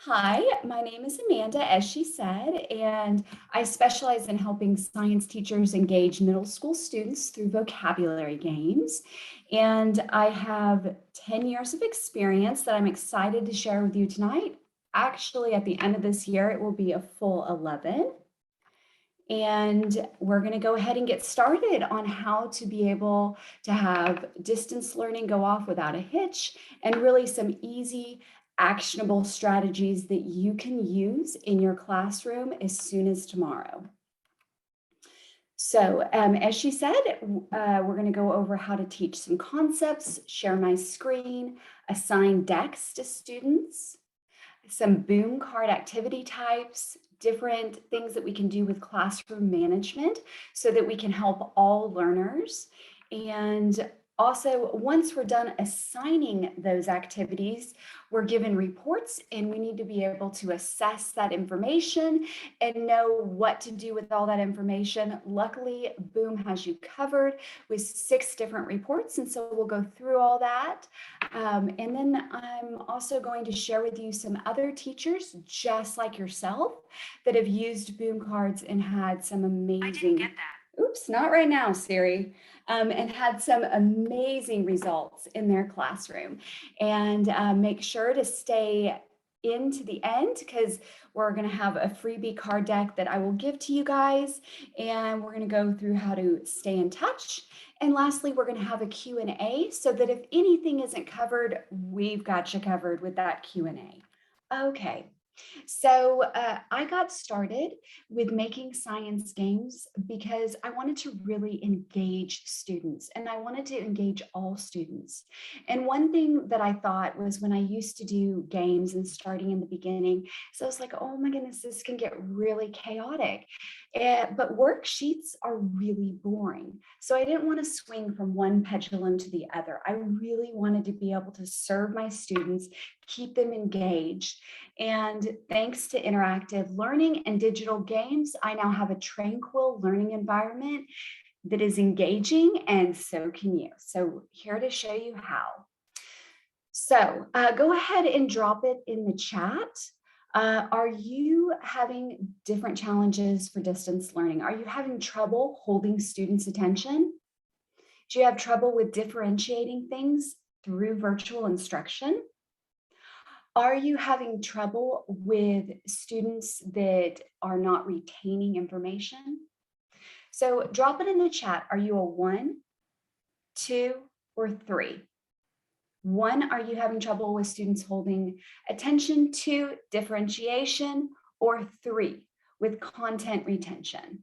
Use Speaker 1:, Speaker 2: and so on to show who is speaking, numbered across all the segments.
Speaker 1: Hi, my name is Amanda, as she said, and I specialize in helping science teachers engage middle school students through vocabulary games. And I have 10 years of experience that I'm excited to share with you tonight. Actually, at the end of this year, it will be a full 11. And we're going to go ahead and get started on how to be able to have distance learning go off without a hitch and really some easy, actionable strategies that you can use in your classroom as soon as tomorrow. So, as she said, we're going to go over how to teach some concepts, share my screen, assign decks to students, some boom card activity types, different things that we can do with classroom management so that we can help all learners. And also, once we're done assigning those activities, we're given reports and we need to be able to assess that information and know what to do with all that information. Luckily, Boom has you covered with 6 different reports, and so we'll go through all that. And then I'm also going to share with you some other teachers just like yourself that have used Boom cards and had some amazing. I didn't get that. Oops, not right now, Siri. And had some amazing results in their classroom. And make sure to stay into the end because we're going to have a freebie card deck that I will give to you guys, and we're going to go through how to stay in touch. And lastly, we're going to have a Q&A so that if anything isn't covered, we've got you covered with that Q&A. Okay. So I got started with making science games because I wanted to really engage students and I wanted to engage all students. And one thing that I thought was when I used to do games and starting in the beginning, so I was like, oh my goodness, this can get really chaotic. But worksheets are really boring. So I didn't want to swing from one pendulum to the other. I really wanted to be able to serve my students, keep them engaged. And thanks to interactive learning and digital games, I now have a tranquil learning environment that is engaging, and so can you. So here to show you how. So go ahead and drop it in the chat. Are you having different challenges for distance learning? Are you having trouble holding students' attention? Do you have trouble with differentiating things through virtual instruction? Are you having trouble with students that are not retaining information? So drop it in the chat. Are you a 1, 2, or 3? 1, are you having trouble with students holding attention? 2, differentiation, or 3, with content retention?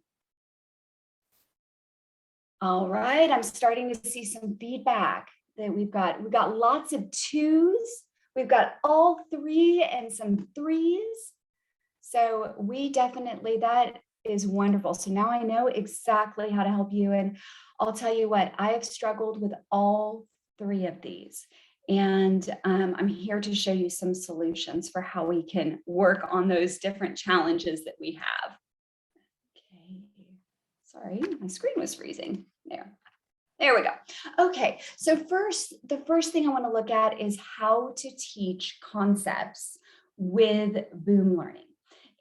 Speaker 1: All right, I'm starting to see some feedback that we've got lots of 2s. We've got all 3 and some 3s. So we definitely, that is wonderful. So now I know exactly how to help you. And I'll tell you what, I have struggled with all 3 of these. And I'm here to show you some solutions for how we can work on those different challenges that we have. Okay, sorry, my screen was freezing. There we go. Okay, so the first thing I want to look at is how to teach concepts with Boom Learning.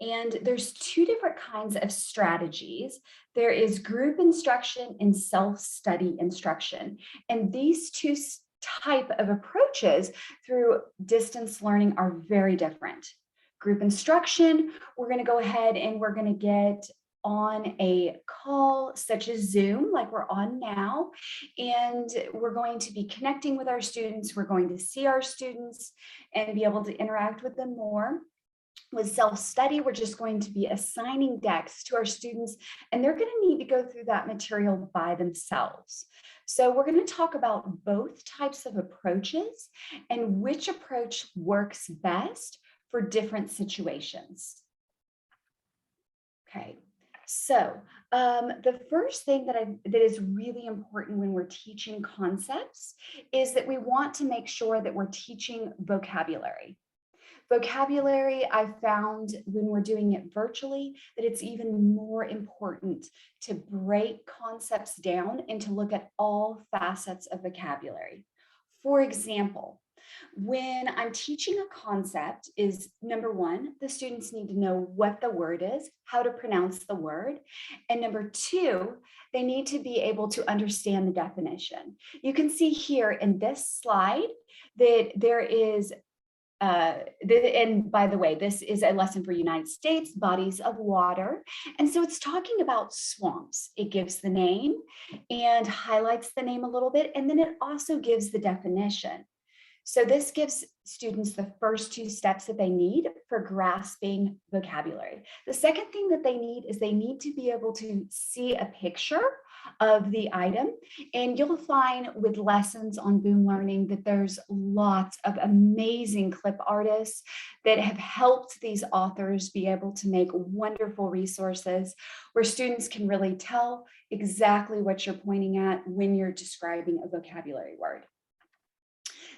Speaker 1: And there's 2 different kinds of strategies. There is group instruction and self-study instruction. And these 2 type of approaches through distance learning are very different. Group instruction, we're going to go ahead and we're going to get on a call such as Zoom, like we're on now, and we're going to be connecting with our students. We're going to see our students and be able to interact with them more. With self-study, we're just going to be assigning decks to our students, and they're going to need to go through that material by themselves. So we're going to talk about both types of approaches and which approach works best for different situations. Okay. So the first thing that is really important when we're teaching concepts is that we want to make sure that we're teaching vocabulary. Vocabulary, I've found when we're doing it virtually, that it's even more important to break concepts down and to look at all facets of vocabulary. For example, When I'm teaching a concept is number one, the students need to know what the word is, how to pronounce the word. And number two, they need to be able to understand the definition. You can see here in this slide that there is and by the way, this is a lesson for United States bodies of water. And so it's talking about swamps. It gives the name and highlights the name a little bit. And then it also gives the definition. So this gives students the first two steps that they need for grasping vocabulary. The second thing that they need is they need to be able to see a picture of the item. And you'll find with lessons on Boom Learning that there's lots of amazing clip artists that have helped these authors be able to make wonderful resources where students can really tell exactly what you're pointing at when you're describing a vocabulary word.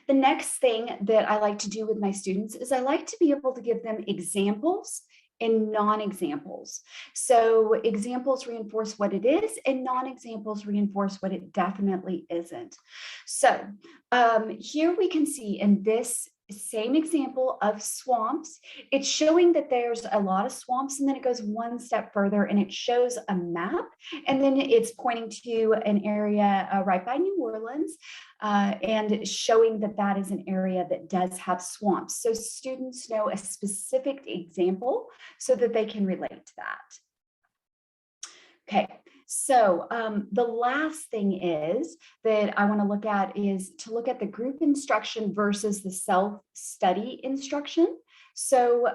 Speaker 1: The next thing that I like to do with my students is I like to be able to give them examples and non-examples. So examples reinforce what it is and non-examples reinforce what it definitely isn't. So here we can see in this same example of swamps, it's showing that there's a lot of swamps, and then it goes one step further and it shows a map, and then it's pointing to an area right by New Orleans and showing that that is an area that does have swamps. So students know a specific example so that they can relate to that. Okay, so the last thing is that I want to look at is to look at the group instruction versus the self-study instruction. So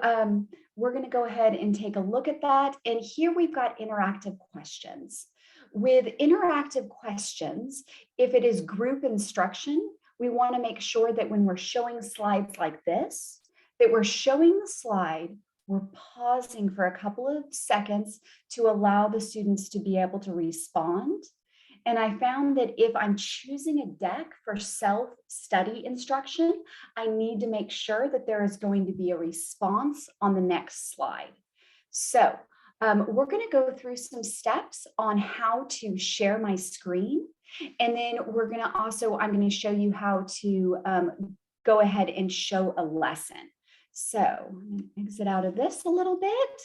Speaker 1: we're going to go ahead and take a look at that. And here we've got interactive questions. With interactive questions, if it is group instruction, we want to make sure that when we're showing slides like this, that we're showing the slide, we're pausing for a couple of seconds to allow the students to be able to respond. And I found that if I'm choosing a deck for self-study instruction, I need to make sure that there is going to be a response on the next slide. So we're going to go through some steps on how to share my screen. And then we're going to also, I'm going to show you how to go ahead and show a lesson. So I'm going to exit out of this a little bit.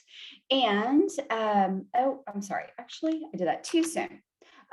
Speaker 1: And, oh, I'm sorry, actually, I did that too soon.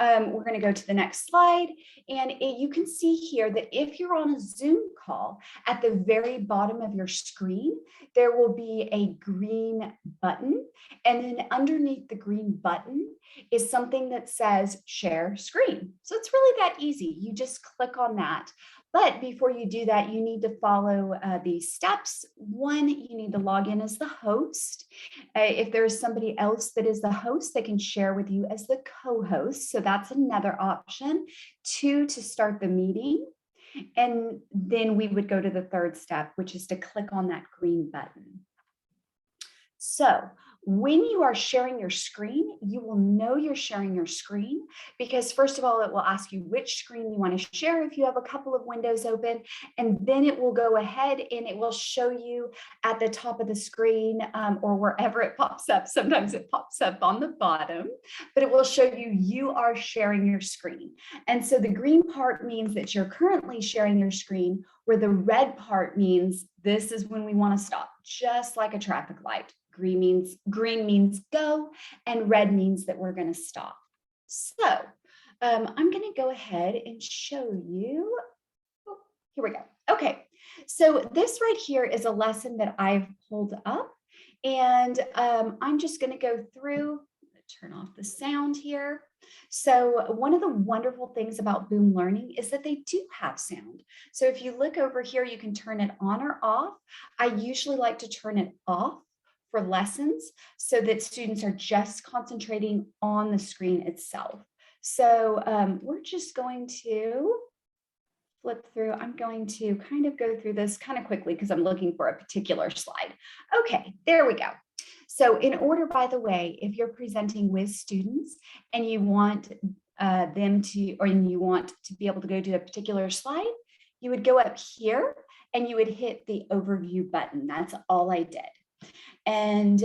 Speaker 1: We're going to go to the next slide. And you can see here that if you're on a Zoom call, at the very bottom of your screen, there will be a green button. And then underneath the green button is something that says share screen. So it's really that easy. You just click on that. But before you do that, you need to follow these steps. One, you need to log in as the host. If there's somebody else that is the host, they can share with you as the co-host. So that's another option. Two, to start the meeting. And then we would go to the third step, which is to click on that green button. So when you are sharing your screen, you will know you're sharing your screen because first of all, it will ask you which screen you want to share if you have a couple of windows open, and then it will go ahead and it will show you at the top of the screen or wherever it pops up. Sometimes it pops up on the bottom, but it will show you are sharing your screen. And so the green part means that you're currently sharing your screen, where the red part means this is when we want to stop, just like a traffic light. Green means go, and red means that we're going to stop. So I'm going to go ahead and show you. Oh, here we go. Okay, so this right here is a lesson that I've pulled up, and I'm just going to go through. Turn off the sound here. So one of the wonderful things about Boom Learning is that they do have sound. So if you look over here, you can turn it on or off. I usually like to turn it off for lessons so that students are just concentrating on the screen itself. So we're just going to flip through. I'm going to kind of go through this kind of quickly because I'm looking for a particular slide. Okay, there we go. So in order, by the way, if you're presenting with students and you want them to, or you want to be able to go to a particular slide, you would go up here and you would hit the overview button. That's all I did. And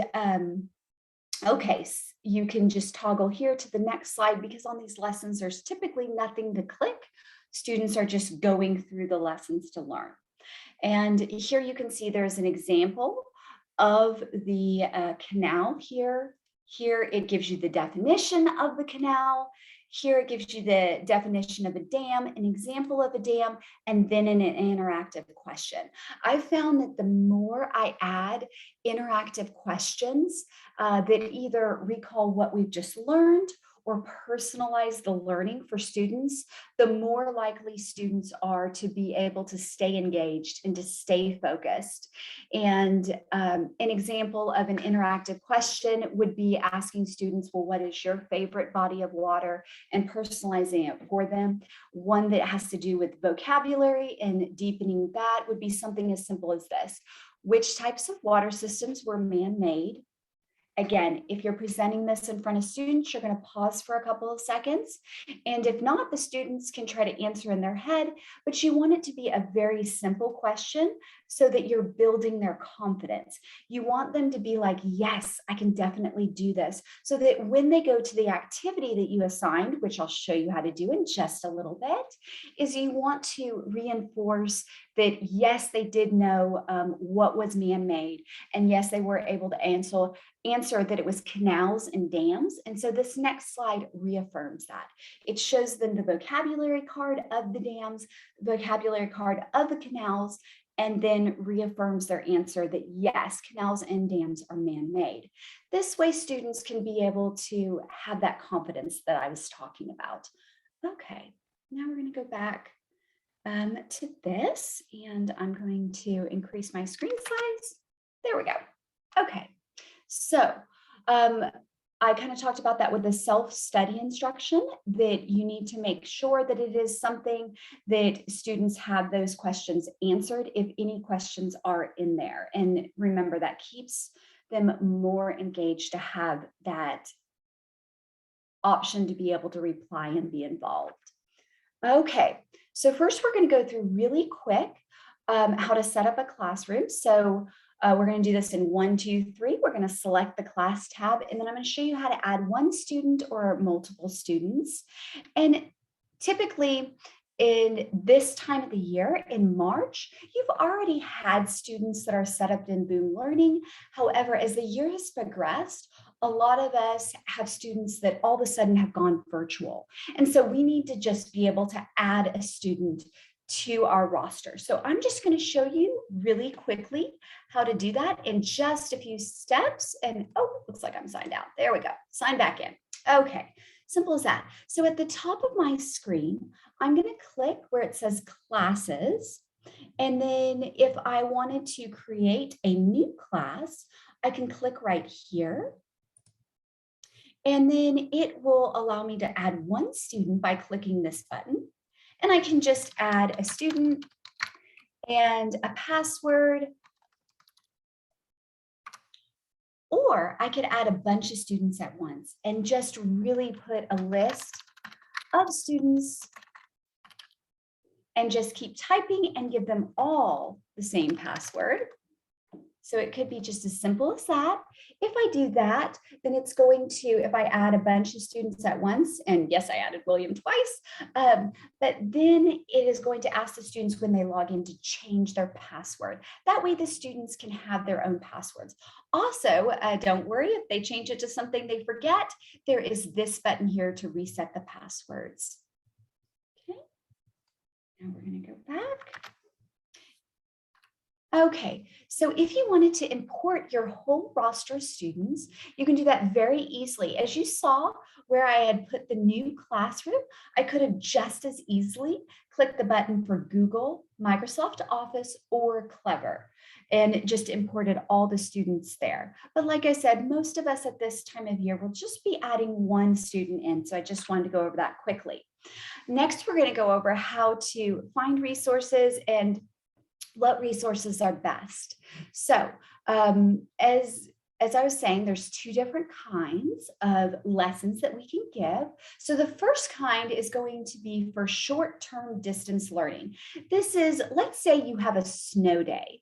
Speaker 1: okay, so you can just toggle here to the next slide because on these lessons, there's typically nothing to click. Students are just going through the lessons to learn. And here you can see there's an example of the canal here. Here it gives you the definition of the canal. Here it gives you the definition of a dam, an example of a dam, and then an interactive question. I found that the more I add interactive questions that either recall what we've just learned or personalize the learning for students, the more likely students are to be able to stay engaged and to stay focused. And an example of an interactive question would be asking students, well, what is your favorite body of water, and personalizing it for them. One that has to do with vocabulary and deepening that would be something as simple as this. Which types of water systems were man-made? Again, if you're presenting this in front of students, you're going to pause for a couple of seconds. And if not, the students can try to answer in their head, but you want it to be a very simple question so that you're building their confidence. You want them to be like, yes, I can definitely do this. So that when they go to the activity that you assigned, which I'll show you how to do in just a little bit, is you want to reinforce that, yes, they did know what was man-made. And yes, they were able to answer that it was canals and dams. And so this next slide reaffirms that. It shows them the vocabulary card of the dams, the vocabulary card of the canals, and then reaffirms their answer that yes, canals and dams are man-made. This way students can be able to have that confidence that I was talking about. Okay, now we're going to go back to this, and I'm going to increase my screen size. There we go. Okay. So I kind of talked about that with the self-study instruction, that you need to make sure that it is something that students have those questions answered if any questions are in there. And remember, that keeps them more engaged to have that option to be able to reply and be involved. Okay, so first we're going to go through really quick how to set up a classroom. So we're going to do this in 1, 2, 3. We're going to select the class tab, and then I'm going to show you how to add one student or multiple students. And typically in this time of the year, in March, you've already had students that are set up in Boom Learning. However, as the year has progressed, a lot of us have students that all of a sudden have gone virtual. And so we need to just be able to add a student to our roster. So I'm just going to show you really quickly how to do that in just a few steps. And oh, looks like I'm signed out. There we go. Sign back in. Okay, simple as that. So at the top of my screen, I'm going to click where it says classes. And then if I wanted to create a new class, I can click right here. And then it will allow me to add one student by clicking this button. And I can just add a student and a password. Or I could add a bunch of students at once and just really put a list of students and just keep typing and give them all the same password. So it could be just as simple as that. If I do that, then it's going to, if I add a bunch of students at once, and yes, I added William twice, but then it is going to ask the students when they log in to change their password. That way the students can have their own passwords. Also, don't worry if they change it to something they forget, there is this button here to reset the passwords. Okay, now we're going to go back. Okay, so if you wanted to import your whole roster of students, you can do that very easily. As you saw where I had put the new classroom, I could have just as easily clicked the button for Google, Microsoft Office, or Clever, and just imported all the students there. But like I said, most of us at this time of year will just be adding one student in, so I just wanted to go over that quickly. Next, we're going to go over how to find resources and what resources are best. So as I was saying, there's two different kinds of lessons that we can give. So the first kind is going to be for short-term distance learning. This is, let's say you have a snow day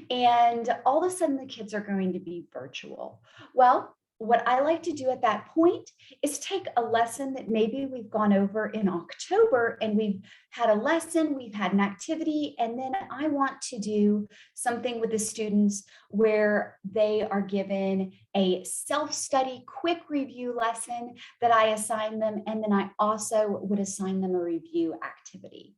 Speaker 1: and all of a sudden the kids are going to be virtual. Well, what I like to do at that point is take a lesson that maybe we've gone over in October and we've had a lesson, we've had an activity, and then I want to do something with the students where they are given a self-study quick review lesson that I assign them, and then I also would assign them a review activity.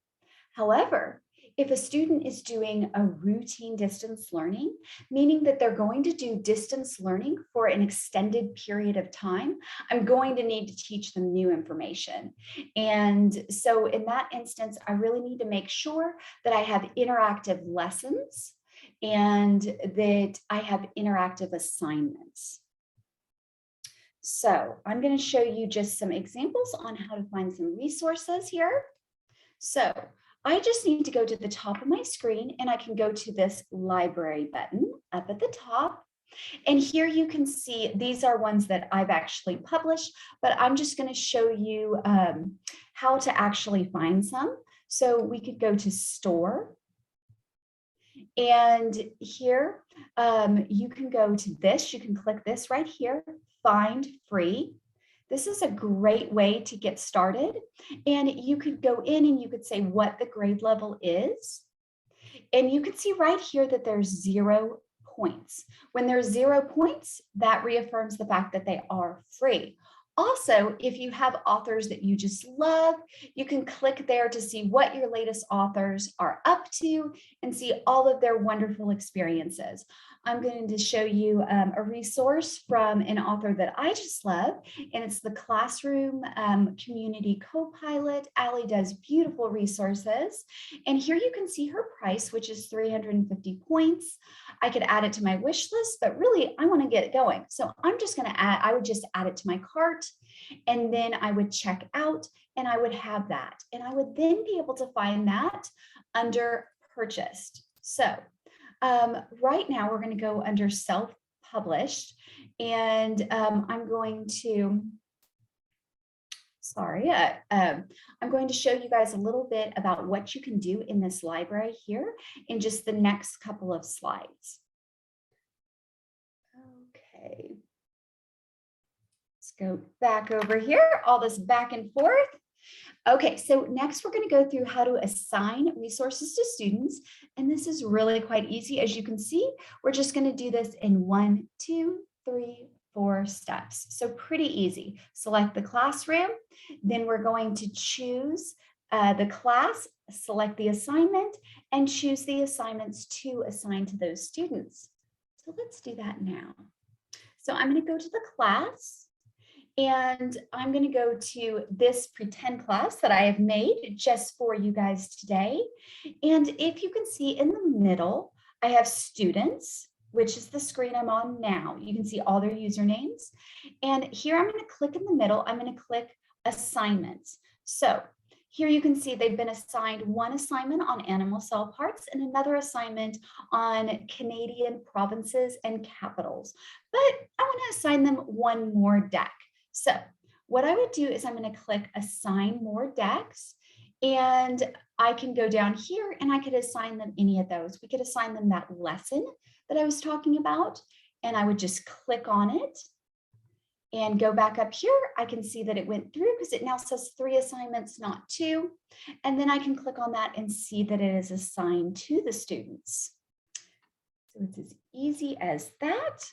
Speaker 1: However, if a student is doing a routine distance learning, meaning that they're going to do distance learning for an extended period of time, I'm going to need to teach them new information. And so in that instance, I really need to make sure that I have interactive lessons and that I have interactive assignments. So I'm going to show you just some examples on how to find some resources here. So I just need to go to the top of my screen and I can go to this library button up at the top. And here you can see these are ones that I've actually published, but I'm just going to show you how to actually find some. So we could go to store. And here you can go to this, you can click this right here, find free. This is a great way to get started. And you could go in and you could say what the grade level is. And you can see right here that there's 0 points. When there's 0 points, that reaffirms the fact that they are free. Also, if you have authors that you just love, you can click there to see what your latest authors are up to and see all of their wonderful experiences. I'm going to show you a resource from an author that I just love, and it's the Classroom Community Co-Pilot. Allie does beautiful resources, and here you can see her price, which is 350 points. I could add it to my wish list, but really I want to get going. So I'm just going to add, I would just add it to my cart, and then I would check out and I would have that. And I would then be able to find that under purchased. So right now we're going to go under self-published, and I'm going to, I'm going to show you guys a little bit about what you can do in this library here in just the next couple of slides. Okay. Let's go back over here, all this back and forth. Okay, so next we're going to go through how to assign resources to students. And this is really quite easy. As you can see, we're just going to do this in 1, 2, 3, 4 steps. So pretty easy. Select the classroom. Then we're going to choose the class, select the assignment, and choose the assignments to assign to those students. So let's do that now. So I'm going to go to the class. And I'm going to go to this pretend class that I have made just for you guys today. And if you can see in the middle, I have students, which is the screen I'm on now. You can see all their usernames. And here I'm going to click in the middle. I'm going to click assignments. So here you can see they've been assigned one assignment on animal cell parts and another assignment on Canadian provinces and capitals. But I want to assign them one more deck. So what I would do is I'm going to click assign more decks, and I can go down here and I could assign them any of those. We could assign them that lesson that I was talking about, and I would just click on it and go back up here. I can see that it went through because it now says 3 assignments, not 2. And then I can click on that and see that it is assigned to the students. So it's as easy as that.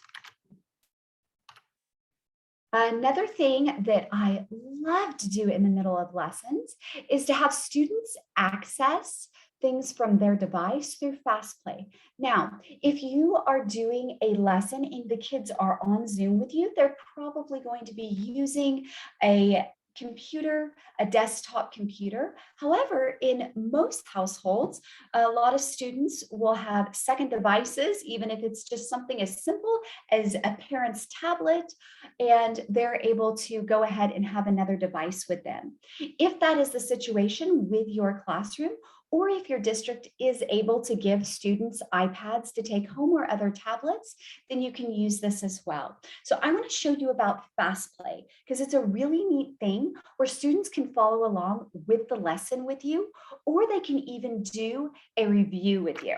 Speaker 1: Another thing that I love to do in the middle of lessons is to have students access things from their device through Fastplay. Now, if you are doing a lesson and the kids are on Zoom with you, they're probably going to be using a computer, a desktop computer. However, in most households, a lot of students will have second devices, even if it's just something as simple as a parent's tablet, and they're able to go ahead and have another device with them. If that is the situation with your classroom, or if your district is able to give students iPads to take home or other tablets, then you can use this as well. So I want to show you about Fastplay because it's a really neat thing where students can follow along with the lesson with you, or they can even do a review with you.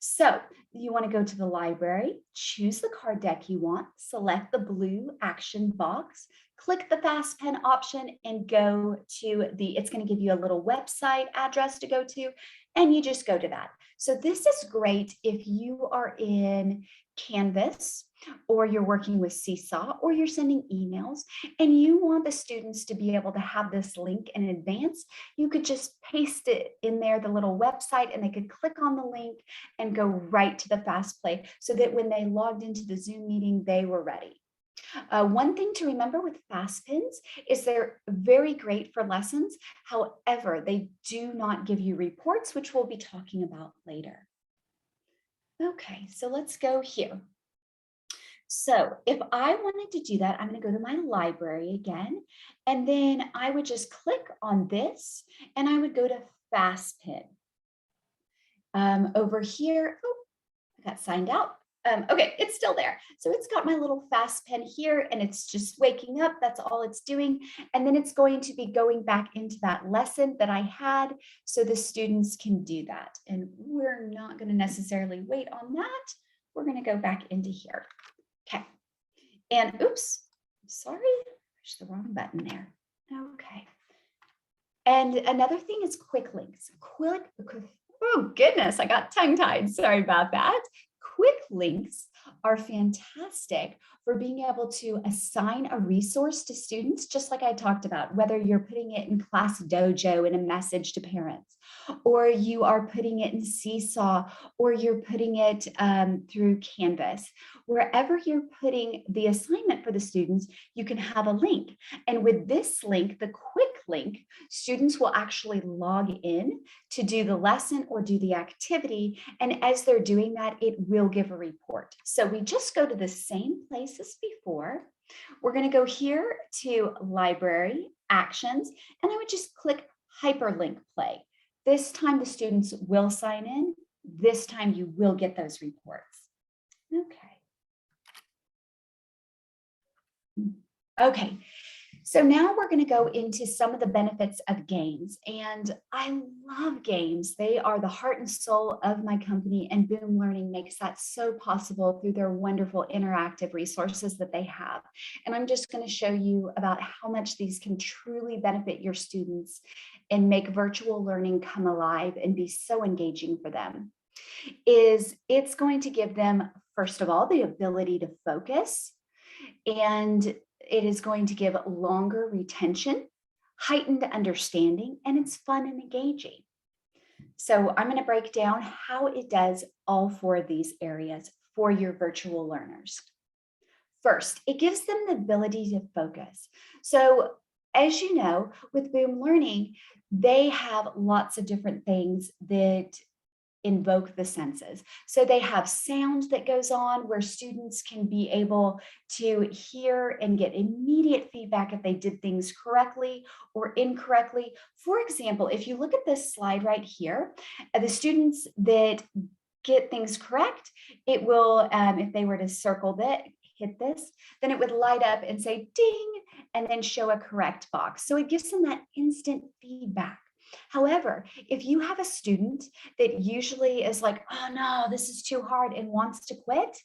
Speaker 1: So you want to go to the library, choose the card deck you want, select the blue action box, click the Fast Pen option and go to it's going to give you a little website address to go to, and you just go to that. So this is great if you are in Canvas or you're working with Seesaw or you're sending emails and you want the students to be able to have this link in advance. You could just paste it in there, the little website, and they could click on the link and go right to the Fastplay so that when they logged into the Zoom meeting, they were ready. One thing to remember with fast pens is they're very great for lessons. However, they do not give you reports, which we'll be talking about later. Okay, so let's go here. So if I wanted to do that, I'm going to go to my library again, and then I would just click on this and I would go to Fast Pen. Over here, oh, I got signed out. Okay, it's still there. So it's got my little Fast Pen here and it's just waking up. That's all it's doing. And then it's going to be going back into that lesson that I had so the students can do that. And we're not going to necessarily wait on that. We're going to go back into here. Okay. And oops, sorry, push the wrong button there. Okay. And another thing is quick links. Oh goodness, I got tongue-tied. Sorry about that. Quick links are fantastic for being able to assign a resource to students, just like I talked about, whether you're putting it in Class Dojo in a message to parents, or you are putting it in Seesaw, or you're putting it through Canvas. Wherever you're putting the assignment for the students, you can have a link. And with this link, the quick link, students will actually log in to do the lesson or do the activity. And as they're doing that, it will give a report. So we just go to the same place as before. We're going to go here to Library, Actions, and I would just click Hyperlink Play. This time the students will sign in. This time you will get those reports. Okay, so now we're going to go into some of the benefits of games. And I love games. They are the heart and soul of my company, and Boom Learning makes that so possible through their wonderful interactive resources that they have. And I'm just going to show you about how much these can truly benefit your students and make virtual learning come alive and be so engaging for them. It's going to give them, first of all, the ability to focus, and it is going to give longer retention, heightened understanding, and it's fun and engaging. So I'm going to break down how it does all four of these areas for your virtual learners. First, it gives them the ability to focus. So as you know, with Boom Learning, they have lots of different things that invoke the senses. So they have sound that goes on where students can be able to hear and get immediate feedback if they did things correctly or incorrectly. For example, if you look at this slide right here, the students that get things correct, it will, if they were to circle that, hit this, then it would light up and say ding, and then show a correct box. So it gives them that instant feedback. However, if you have a student that usually is like, oh no, this is too hard and wants to quit,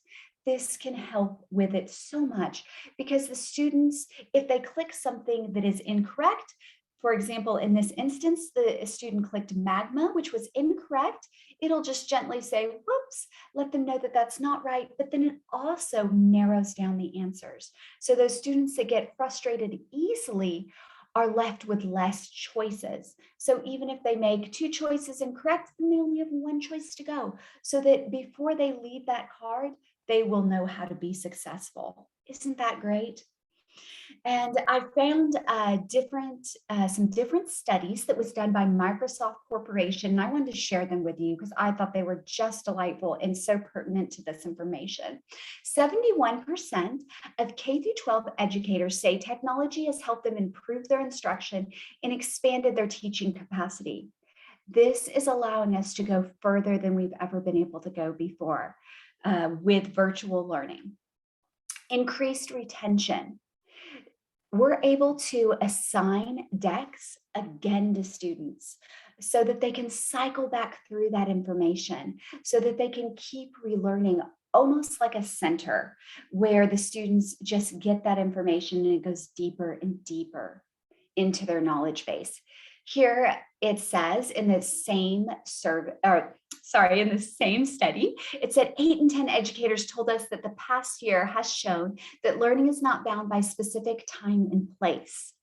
Speaker 1: this can help with it so much, because the students, if they click something that is incorrect, for example, in this instance, the student clicked magma, which was incorrect, it'll just gently say, whoops, let them know that that's not right, but then it also narrows down the answers. So those students that get frustrated easily are left with less choices. So even if they make 2 choices incorrect, then they only have 1 choice to go, so that before they leave that card, they will know how to be successful. Isn't that great? And I found some different studies that was done by Microsoft Corporation, and I wanted to share them with you because I thought they were just delightful and so pertinent to this information. 71% of K through 12 educators say technology has helped them improve their instruction and expanded their teaching capacity. This is allowing us to go further than we've ever been able to go before with virtual learning. Increased retention. We're able to assign decks again to students. so that they can cycle back through that information, so that they can keep relearning, almost like a center where the students just get that information and it goes deeper and deeper into their knowledge base. Here it says in the same survey, or sorry, in the same study, it said 8 in 10 educators told us that the past year has shown that learning is not bound by specific time and place.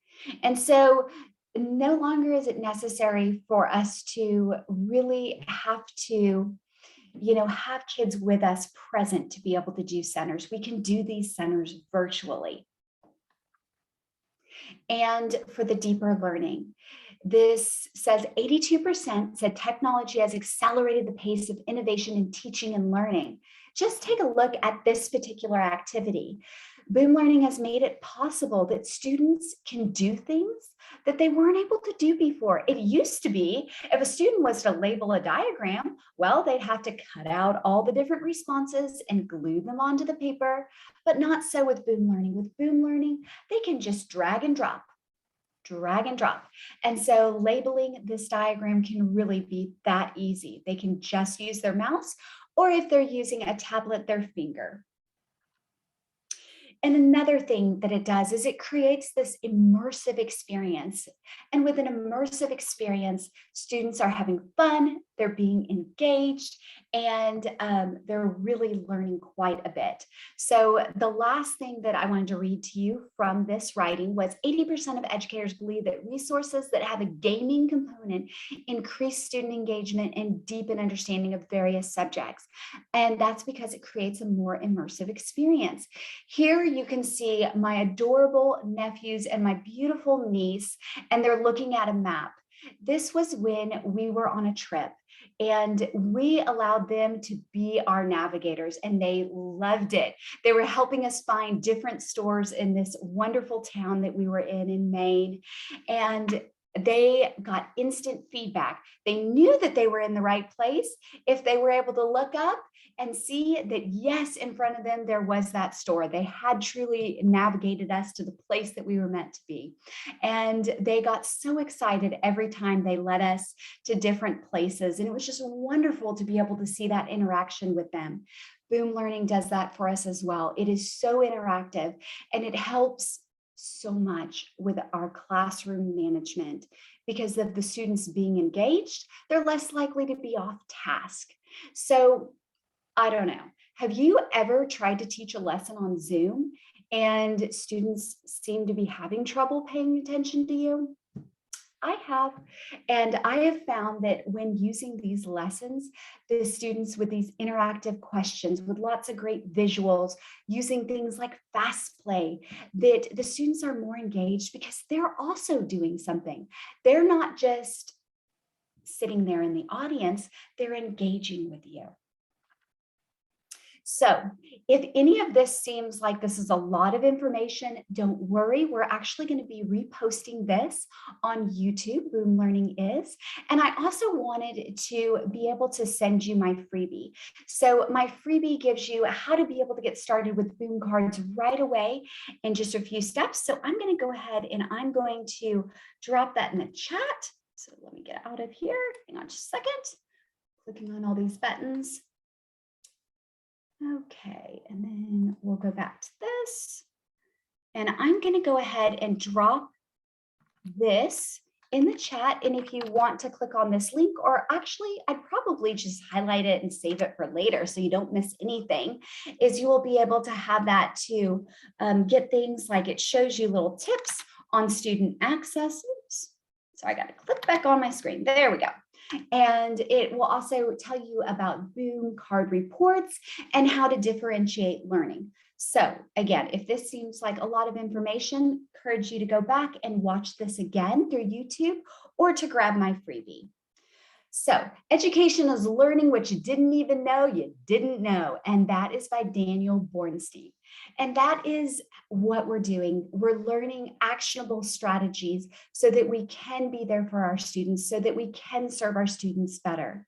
Speaker 1: And so no longer is it necessary for us to really have to, have kids with us present to be able to do centers. We can do these centers virtually. And for the deeper learning, this says 82% said technology has accelerated the pace of innovation in teaching and learning. Just take a look at this particular activity. Boom Learning has made it possible that students can do things that they weren't able to do before. It used to be, if a student was to label a diagram, well, they'd have to cut out all the different responses and glue them onto the paper, but not so with Boom Learning. With Boom Learning, they can just drag and drop. And so labeling this diagram can really be that easy. They can just use their mouse, or if they're using a tablet, their finger. And another thing that it does is it creates this immersive experience. And with an immersive experience, students are having fun, they're being engaged, and they're really learning quite a bit. So the last thing that I wanted to read to you from this writing was 80% of educators believe that resources that have a gaming component increase student engagement and deepen understanding of various subjects. And that's because it creates a more immersive experience. Here you can see my adorable nephews and my beautiful niece, and they're looking at a map. This was when we were on a trip, and we allowed them to be our navigators, and they loved it. They were helping us find different stores in this wonderful town that we were in Maine, and they got instant feedback. They knew that they were in the right place if they were able to look up and see that, yes, in front of them, there was that store. They had truly navigated us to the place that we were meant to be. And they got so excited every time they led us to different places. And it was just wonderful to be able to see that interaction with them. Boom Learning does that for us as well. It is so interactive, and it helps so much with our classroom management because of the students being engaged. They're less likely to be off task. So I don't know. Have you ever tried to teach a lesson on Zoom and students seem to be having trouble paying attention to you? I have. And I have found that when using these lessons, the students with these interactive questions, with lots of great visuals, using things like Fastplay, that the students are more engaged because they're also doing something. They're not just sitting there in the audience, they're engaging with you. So if any of this seems like this is a lot of information, don't worry. We're actually going to be reposting this on YouTube. Boom Learning is. And I also wanted to be able to send you my freebie. So my freebie gives you how to be able to get started with Boom cards right away in just a few steps. So I'm going to go ahead and I'm going to drop that in the chat. So let me get out of here. Hang on just a second. Clicking on all these buttons. Okay, and then we'll go back to this. And I'm going to go ahead and drop this in the chat. And if you want to click on this link, or actually, I'd probably just highlight it and save it for later so you don't miss anything, is you will be able to have that to get things like it shows you little tips on student access. Oops, so I got to click back on my screen. There we go. And it will also tell you about Boom card reports and how to differentiate learning. So again, if this seems like a lot of information, I encourage you to go back and watch this again through YouTube or to grab my freebie. So education is learning what you didn't even know you didn't know. And that is by Daniel Bornstein. And that is what we're doing. We're learning actionable strategies so that we can be there for our students, so that we can serve our students better.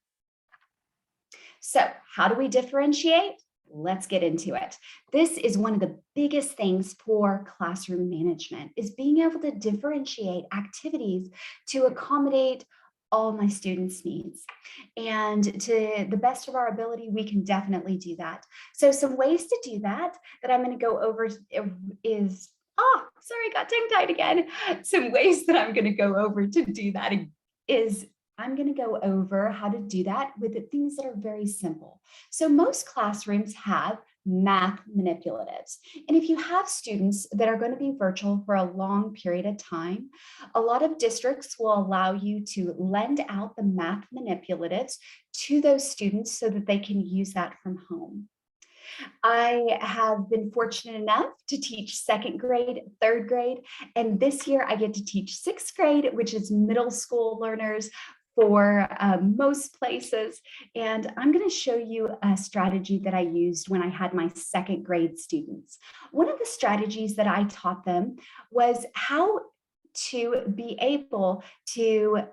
Speaker 1: So how do we differentiate? Let's get into it. This is one of the biggest things for classroom management, is being able to differentiate activities to accommodate all my students' needs. And to the best of our ability, we can definitely do that. So some ways to do that I'm going to go over is, oh, sorry, I got tongue-tied again. Some ways that I'm going to go over to do that is I'm going to go over how to do that with the things that are very simple. So most classrooms have math manipulatives. And if you have students that are going to be virtual for a long period of time, a lot of districts will allow you to lend out the math manipulatives to those students so that they can use that from home. I have been fortunate enough to teach second grade, third grade, and this year I get to teach sixth grade, which is middle school learners for most places. And I'm going to show you a strategy that I used when I had my second grade students. One of the strategies that I taught them was how to be able to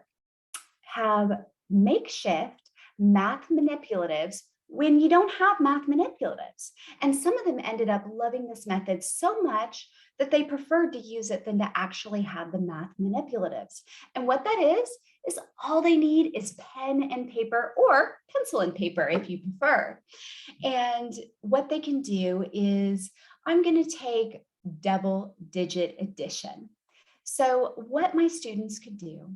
Speaker 1: have makeshift math manipulatives when you don't have math manipulatives. And some of them ended up loving this method so much that they preferred to use it than to actually have the math manipulatives. And what that is all they need is pen and paper, or pencil and paper if you prefer. And what they can do is, I'm going to take double-digit addition. So what my students could do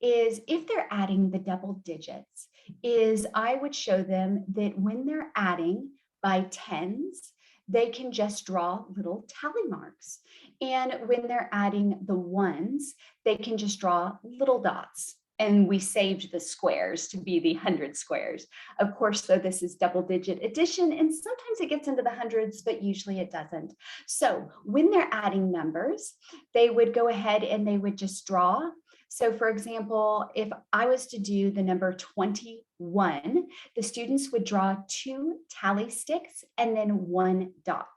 Speaker 1: is, if they're adding the double digits, is I would show them that when they're adding by tens, they can just draw little tally marks. And when they're adding the ones, they can just draw little dots. And we saved the squares to be the 100 squares. Of course, though, this is double-digit addition, and sometimes it gets into the hundreds, but usually it doesn't. So when they're adding numbers, they would go ahead and they would just draw. So for example, if I was to do the number 21, the students would draw 2 tally sticks and then 1 dot.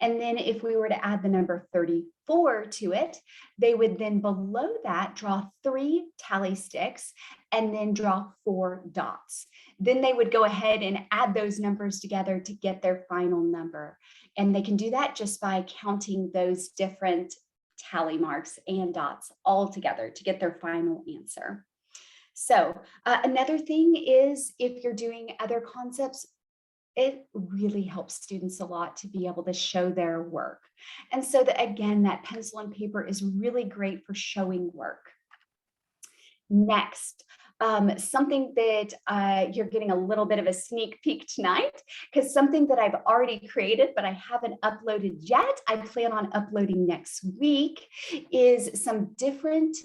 Speaker 1: And then if we were to add the number 34 to it, they would then below that draw 3 tally sticks and then draw 4 dots. Then they would go ahead and add those numbers together to get their final number. And they can do that just by counting those different tally marks and dots all together to get their final answer. So another thing is, if you're doing other concepts, it really helps students a lot to be able to show their work. And so that, again, that pencil and paper is really great for showing work. Next, something that you're getting a little bit of a sneak peek tonight, because something that I've already created but I haven't uploaded yet, I plan on uploading next week, is some different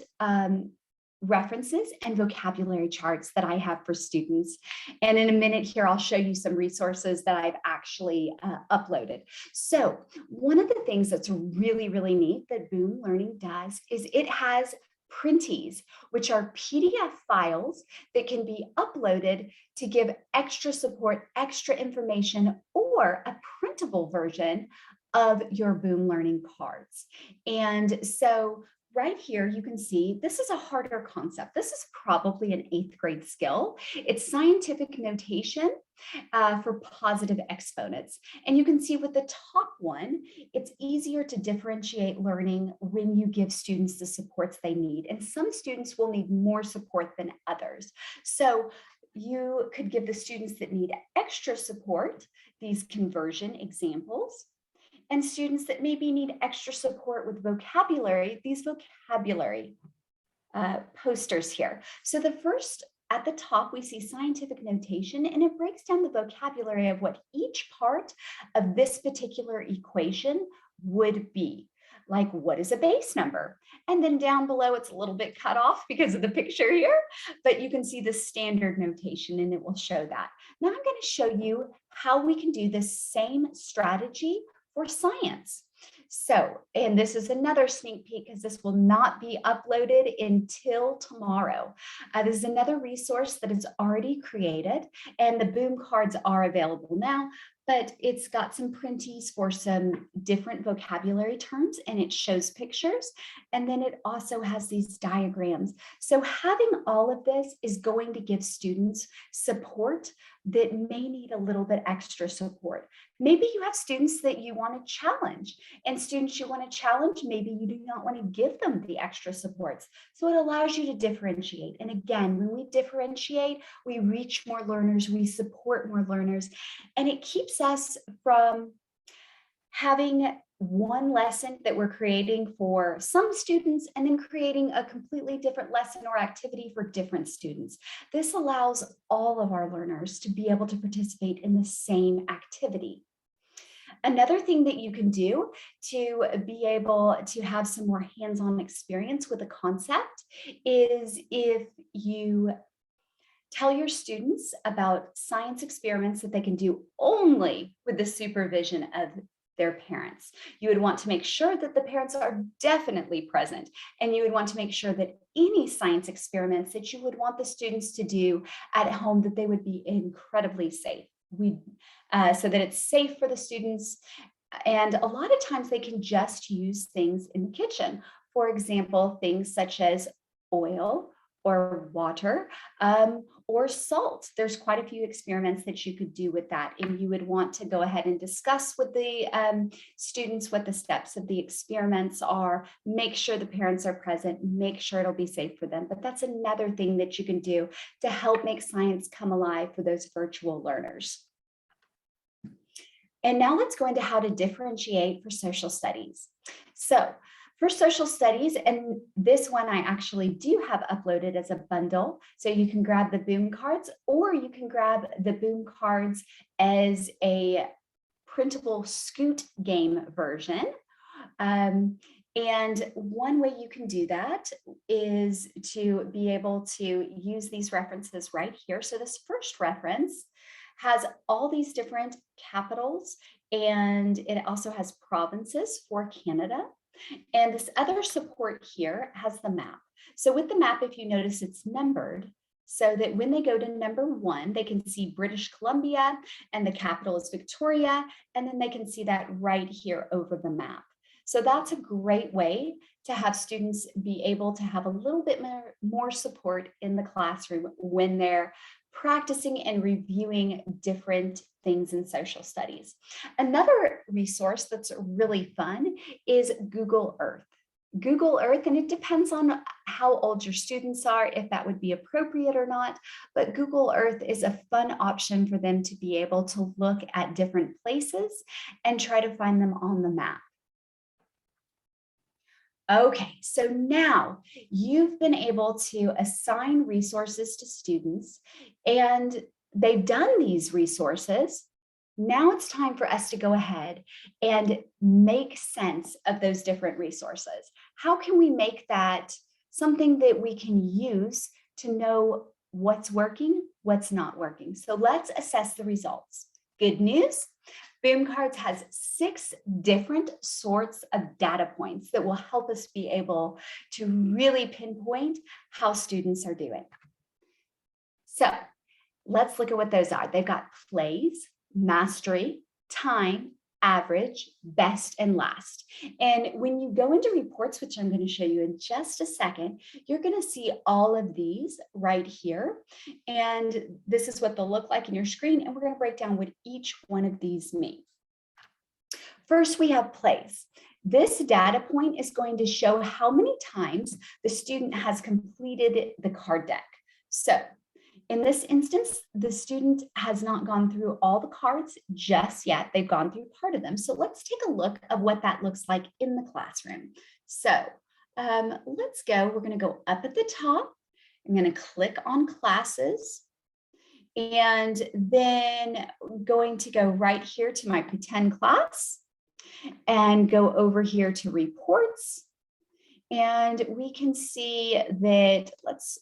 Speaker 1: references and vocabulary charts that I have for students. And in a minute here, I'll show you some resources that I've actually uploaded. So one of the things that's really, really neat that Bowen Learning does is it has Printies, which are PDF files that can be uploaded to give extra support, extra information, or a printable version of your Bowen Learning cards. And so right here, you can see this is a harder concept. This is probably an 8th grade skill. It's scientific notation for positive exponents. And you can see with the top one, it's easier to differentiate learning when you give students the supports they need. And some students will need more support than others. So you could give the students that need extra support these conversion examples, and students that maybe need extra support with vocabulary, these vocabulary posters here. So the first, at the top, we see scientific notation, and it breaks down the vocabulary of what each part of this particular equation would be. Like, what is a base number? And then down below, it's a little bit cut off because of the picture here, but you can see the standard notation and it will show that. Now I'm going to show you how we can do this same strategy for science. So, and this is another sneak peek because this will not be uploaded until tomorrow. This is another resource that is already created, and the Bowen cards are available now, but it's got some printies for some different vocabulary terms, and it shows pictures, and then it also has these diagrams. So having all of this is going to give students support that may need a little bit extra support. Maybe you have students that you want to challenge, and students you want to challenge, maybe you do not want to give them the extra supports. So it allows you to differentiate. And again, when we differentiate, we reach more learners, we support more learners, and it keeps us from having one lesson that we're creating for some students and then creating a completely different lesson or activity for different students. This allows all of our learners to be able to participate in the same activity. Another thing that you can do to be able to have some more hands-on experience with a concept is if you tell your students about science experiments that they can do only with the supervision of their parents. You would want to make sure that the parents are definitely present, and you would want to make sure that any science experiments that you would want the students to do at home, that they would be incredibly safe. So that it's safe for the students. And a lot of times they can just use things in the kitchen. For example, things such as oil or water, or salt. There's quite a few experiments that you could do with that. And you would want to go ahead and discuss with the students what the steps of the experiments are, make sure the parents are present, make sure it'll be safe for them. But that's another thing that you can do to help make science come alive for those virtual learners. And now let's go into how to differentiate for social studies. So for social studies, and this one I actually do have uploaded as a bundle, so you can grab the Boom cards, or you can grab the Boom cards as a printable Scoot game version. And one way you can do that is to be able to use these references right here. So this first reference has all these different capitals, and it also has provinces for Canada. And this other support here has the map. So with the map, if you notice, it's numbered so that when they go to number 1, they can see British Columbia and the capital is Victoria, and then they can see that right here over the map. So that's a great way to have students be able to have a little bit more support in the classroom when they're practicing and reviewing different things in social studies. Another resource that's really fun is Google Earth. Google Earth, and it depends on how old your students are, if that would be appropriate or not, but Google Earth is a fun option for them to be able to look at different places and try to find them on the map. Okay, so now you've been able to assign resources to students and they've done these resources. Now it's time for us to go ahead and make sense of those different resources. How can we make that something that we can use to know what's working, what's not working? So let's assess the results. Good news. Boom Cards has 6 different sorts of data points that will help us be able to really pinpoint how students are doing. So let's look at what those are. They've got plays, mastery, time, average, best, and last. And when you go into reports, which I'm going to show you in just a second, you're going to see all of these right here. And this is what they'll look like in your screen. And we're going to break down what each one of these mean. First, we have plays. This data point is going to show how many times the student has completed the card deck. So in this instance, the student has not gone through all the cards just yet. They've gone through part of them. So let's take a look at what that looks like in the classroom. So let's go. We're going to go up at the top. I'm going to click on classes. And then going to go right here to my pretend class and go over here to reports. And we can see that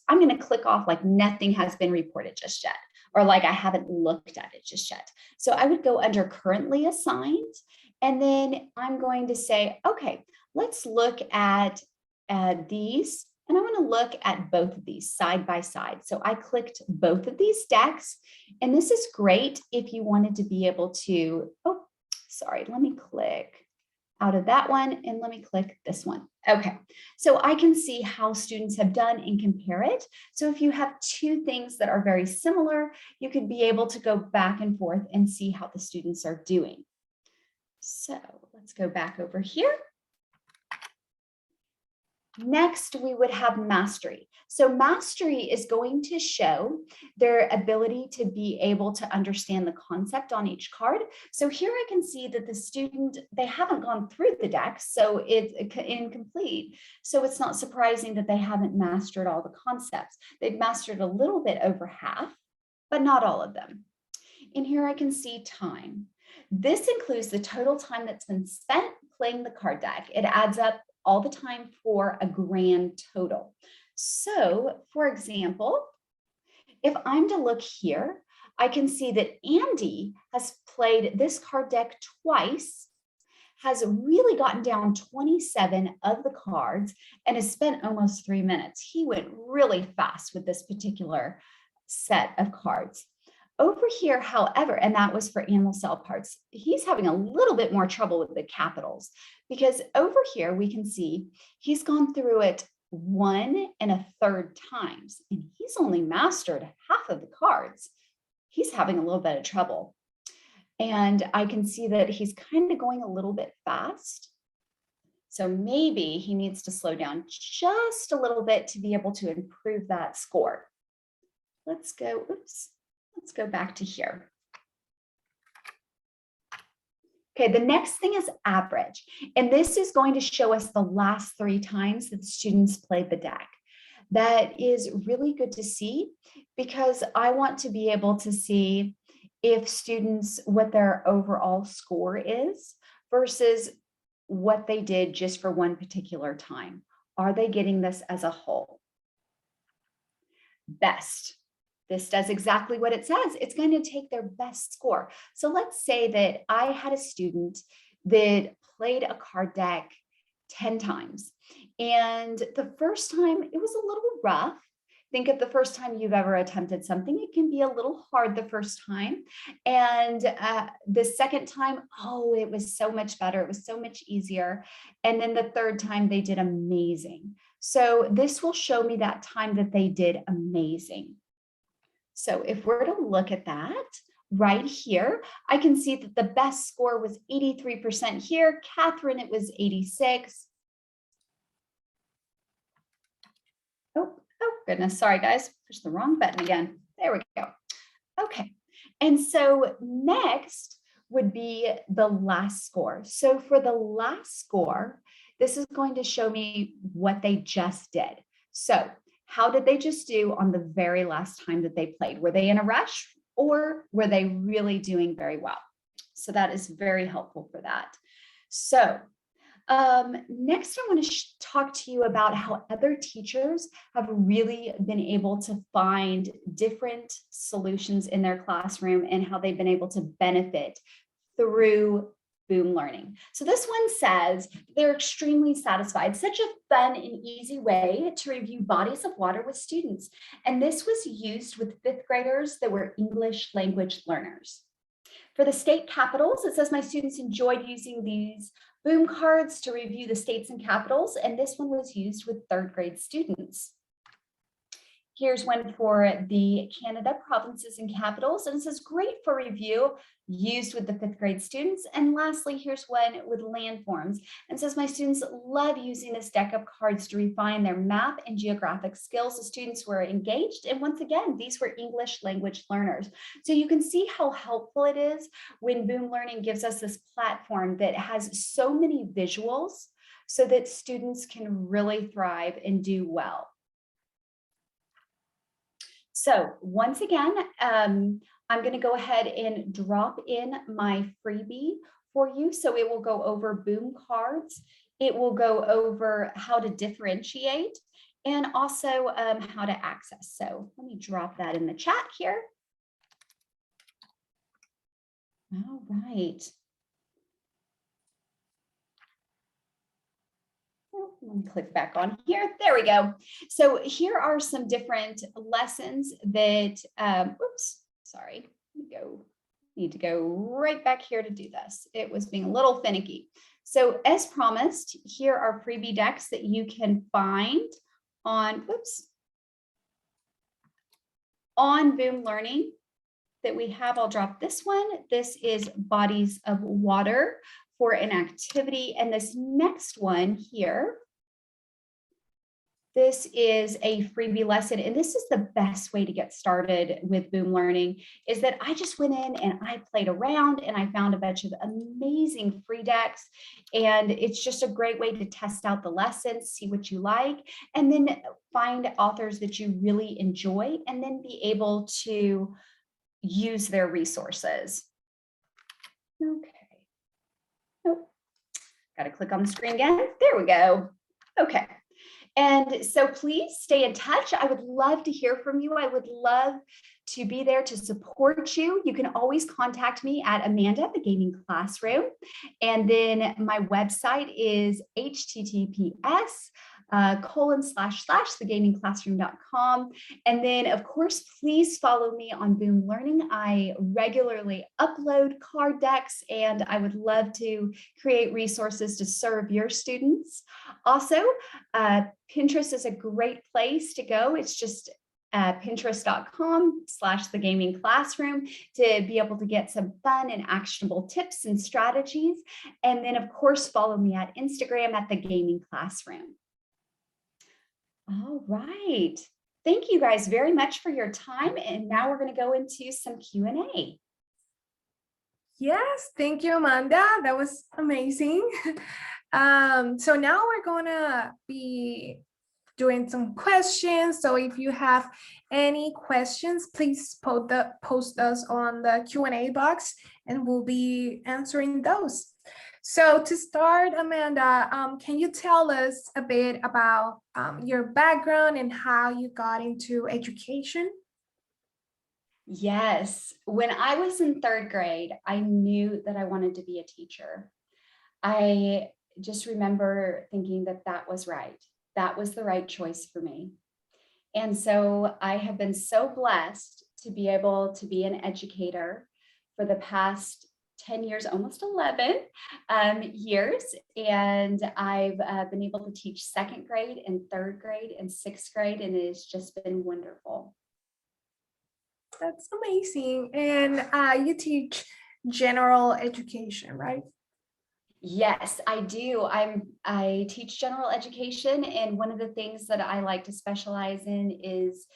Speaker 1: I'm going to click off like nothing has been reported just yet, or like I haven't looked at it just yet. So I would go under currently assigned, and then I'm going to say, okay, let's look at these. And I want to look at both of these side by side. So I clicked both of these decks, and this is great if you wanted to be able to, let me click out of that one, and let me click this one. Okay, so I can see how students have done and compare it. So if you have two things that are very similar, you could be able to go back and forth and see how the students are doing. So let's go back over here. Next, we would have mastery. So mastery is going to show their ability to be able to understand the concept on each card. So here I can see that the student, they haven't gone through the deck, so it's incomplete. So it's not surprising that they haven't mastered all the concepts. They've mastered a little bit over half, but not all of them. And here I can see time. This includes the total time that's been spent playing the card deck. It adds up all the time for a grand total. So, for example, if I'm to look here, I can see that Andy has played this card deck twice, has really gotten down 27 of the cards, and has spent almost 3 minutes. He went really fast with this particular set of cards. Over here, however, and that was for animal cell parts, he's having a little bit more trouble with the capitals, because over here we can see he's gone through it 1 1/3 times, and he's only mastered half of the cards. He's having a little bit of trouble. And I can see that he's kind of going a little bit fast. So maybe he needs to slow down just a little bit to be able to improve that score. Let's go back to here. Okay, the next thing is average. And this is going to show us the last 3 times that the students played the deck. That is really good to see, because I want to be able to see if students, what their overall score is versus what they did just for one particular time. Are they getting this as a whole? Best. This does exactly what it says. It's going to take their best score. So let's say that I had a student that played a card deck 10 times. And the first time it was a little rough. Think of the first time you've ever attempted something. It can be a little hard the first time. And the second time, oh, it was so much better. It was so much easier. And then the third time they did amazing. So this will show me that time that they did amazing. So if we're to look at that right here, I can see that the best score was 83% here. Catherine, it was 86. Oh, goodness. Sorry, guys. Pushed the wrong button again. There we go. Okay. And so next would be the last score. So for the last score, this is going to show me what they just did. So how did they just do on the very last time that they played? Were they in a rush, or were they really doing very well? So that is very helpful for that. So next, I want to talk to you about how other teachers have really been able to find different solutions in their classroom and how they've been able to benefit through Boom Learning. So this one says they're extremely satisfied. Such a fun and easy way to review bodies of water with students. And this was used with 5th graders that were English language learners. For the state capitals, it says my students enjoyed using these Boom cards to review the states and capitals, and this one was used with 3rd grade students. Here's one for the Canada provinces and capitals, and it says great for review, used with the 5th grade students. And lastly, here's one with landforms, and says my students love using this deck of cards to refine their math and geographic skills. The students were engaged, and once again, these were English language learners. So you can see how helpful it is when Boom Learning gives us this platform that has so many visuals so that students can really thrive and do well. So once again, I'm going to go ahead and drop in my freebie for you. So it will go over Boom cards. It will go over how to differentiate and also how to access. So let me drop that in the chat here. All right. Let me click back on here. There we go. So here are some different lessons that, oops, sorry, need to go right back here to do this. It was being a little finicky. So as promised, here are freebie decks that you can find on, on Boom Learning that we have. I'll drop this one. This is bodies of water for an activity. And this next one here, this is a freebie lesson. And this is the best way to get started with Boom Learning, is that I just went in and I played around and I found a bunch of amazing free decks. And it's just a great way to test out the lessons, see what you like, and then find authors that you really enjoy, and then be able to use their resources. Okay. Nope. Got to click on the screen again. There we go. Okay. And so please stay in touch. I would love to hear from you. I would love to be there to support you. You can always contact me at Amanda, the Gaming Classroom. And then my website is https://thegamingclassroom.com. And then, of course, please follow me on Boom Learning. I regularly upload card decks, and I would love to create resources to serve your students. Also, Pinterest is a great place to go. It's just pinterest.com/thegamingclassroom to be able to get some fun and actionable tips and strategies. And then, of course, follow me at Instagram at the Gaming Classroom. All right. Thank you guys very much for your time. And now we're going to go into some Q&A.
Speaker 2: Yes, thank you, Amanda. That was amazing. So now we're gonna be doing some questions. So if you have any questions, please post us on the Q&A box and we'll be answering those. So to start, Amanda, can you tell us a bit about your background and how you got into education?
Speaker 1: Yes, when I was in 3rd grade, I knew that I wanted to be a teacher. I just remember thinking that that was right. That was the right choice for me. And so I have been so blessed to be able to be an educator for the past 10 years, almost 11 years. And I've been able to teach 2nd grade and 3rd grade and 6th grade, and it has just been wonderful.
Speaker 2: That's amazing. And you teach general education, right?
Speaker 1: Yes, I do. I teach general education, and one of the things that I like to specialize in is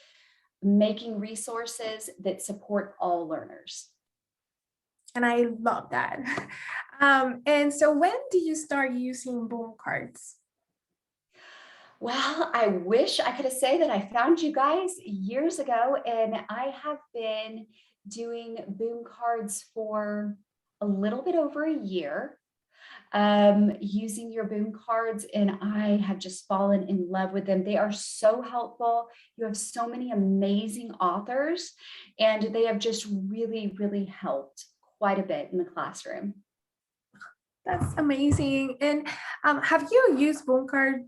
Speaker 1: making resources that support all learners.
Speaker 2: And I love that. And so when did you start using Boom cards?
Speaker 1: Well, I wish I could have said that I found you guys years ago, and I have been doing Boom cards for a little bit over a year. Using your Boom cards, and I have just fallen in love with them. They are so helpful. You have so many amazing authors, and they have just really, really helped quite a bit in the classroom.
Speaker 2: That's amazing. And have you used Boom cards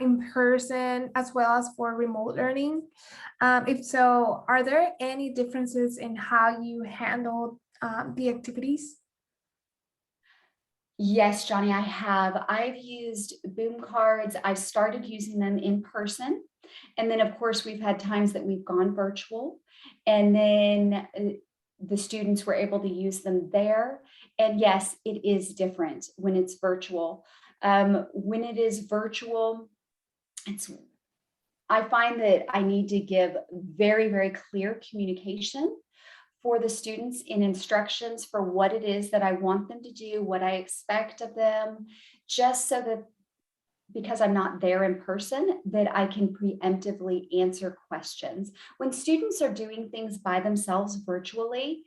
Speaker 2: in person as well as for remote learning? If so, are there any differences in how you handle the activities?
Speaker 1: Yes, Johnny, I have. I've used Boom cards. I've started using them in person. And then, of course, we've had times that we've gone virtual. And then the students were able to use them there. And yes, it is different when it's virtual. When it is virtual, I find that I need to give very, very clear communication for the students in instructions for what it is that I want them to do, what I expect of them, just so that, because I'm not there in person, that I can preemptively answer questions. When students are doing things by themselves virtually,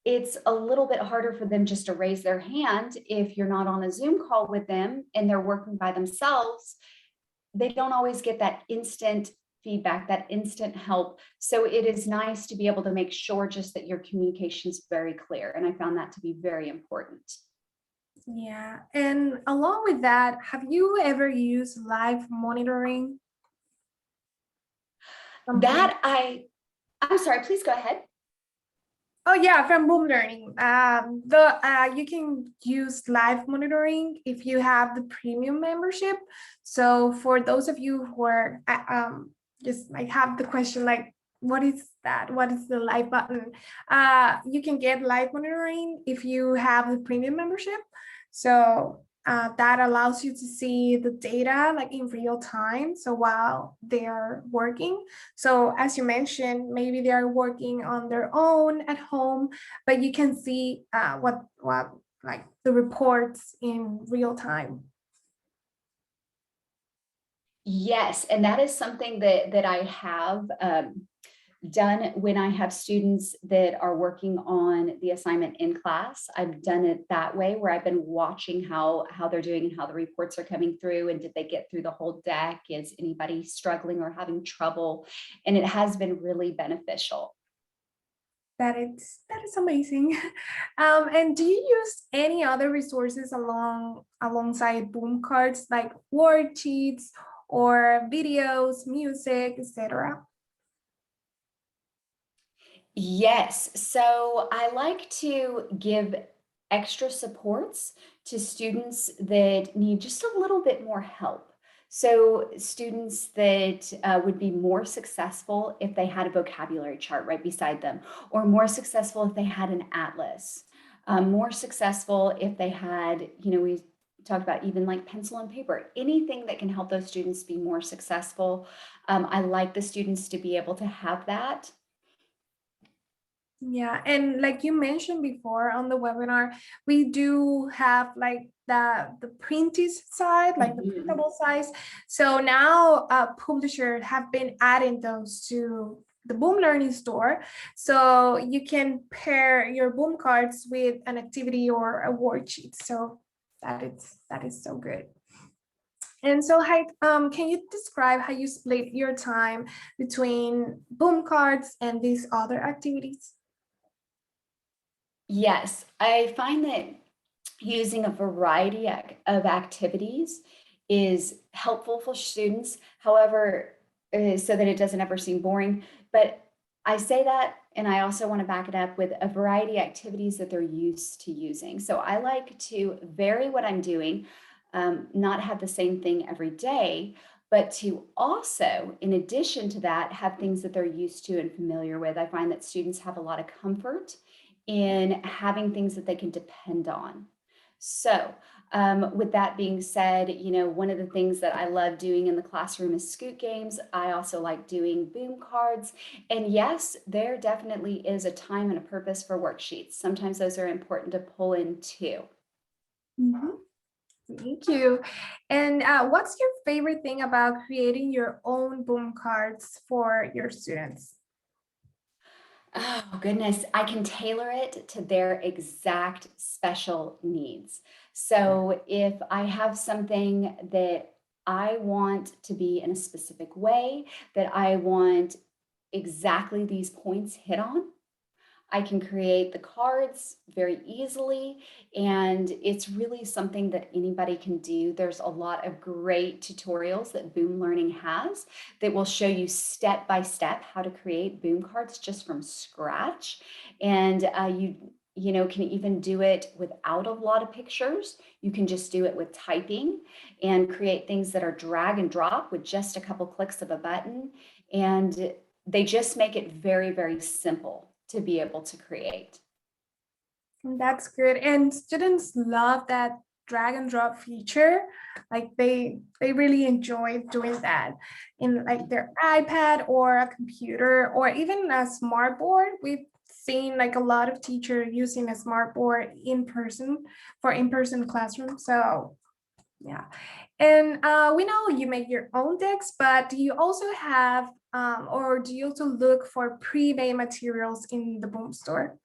Speaker 1: it's a little bit harder for them just to raise their hand if you're not on a Zoom call with them and they're working by themselves. They don't always get that instant feedback, that instant help. So it is nice to be able to make sure just that your communication is very clear. And I found that to be very important.
Speaker 2: Yeah, and along with that, have you ever used live monitoring?
Speaker 1: I'm sorry, please go ahead.
Speaker 2: Oh yeah, from Boom Learning. You can use live monitoring if you have the premium membership. So for those of you who are just like have the question like, what is that? What is the live button? You can get live monitoring if you have the premium membership. So that allows you to see the data like in real time. So while they're working. So as you mentioned, maybe they are working on their own at home, but you can see what like the reports in real time.
Speaker 1: Yes, and that is something that I have done when I have students that are working on the assignment in class. I've done it that way where I've been watching how they're doing and how the reports are coming through, and did they get through the whole deck? Is anybody struggling or having trouble? And it has been really beneficial.
Speaker 2: That is amazing. And do you use any other resources alongside Boom cards like worksheets or videos, music, etc.?
Speaker 1: Yes, so I like to give extra supports to students that need just a little bit more help. So students that would be more successful if they had a vocabulary chart right beside them, or more successful if they had an atlas, more successful if they had, we talked about even like pencil and paper, anything that can help those students be more successful. I like the students to be able to have that.
Speaker 2: Yeah, and like you mentioned before on the webinar, we do have like the Printies side, like the
Speaker 1: Mhm.
Speaker 2: printable size. So now publishers have been adding those to the Boom Learning store. So you can pair your Boom cards with an activity or a worksheet. So that is so good. And so, can you describe how you split your time between Boom cards and these other activities?
Speaker 1: Yes, I find that using a variety of activities is helpful for students. However, so that it doesn't ever seem boring. But I say that, and I also want to back it up with a variety of activities that they're used to using. So I like to vary what I'm doing, not have the same thing every day, but to also, in addition to that, have things that they're used to and familiar with. I find that students have a lot of comfort in having things that they can depend on. So, with that being said, one of the things that I love doing in the classroom is scoot games. I also like doing boom cards. And yes, there definitely is a time and a purpose for worksheets. Sometimes those are important to pull in too.
Speaker 2: Mhm. Thank you. And what's your favorite thing about creating your own Boom cards for your students?
Speaker 1: Oh, goodness. I can tailor it to their exact special needs. So if I have something that I want to be in a specific way, that I want exactly these points hit on, I can create the cards very easily, and it's really something that anybody can do. There's a lot of great tutorials that Boom Learning has that will show you step by step how to create Boom cards just from scratch. And can even do it without a lot of pictures. You can just do it with typing and create things that are drag and drop with just a couple clicks of a button. And they just make it very, very simple to be able to create.
Speaker 2: That's good. And students love that drag and drop feature. Like they really enjoy doing that in like their iPad or a computer or even a smart board. We've seen like a lot of teachers using a smart board in person for in-person classroom. So yeah. And we know you make your own decks, but do you also have or do you also look for pre-made materials in the Boom store?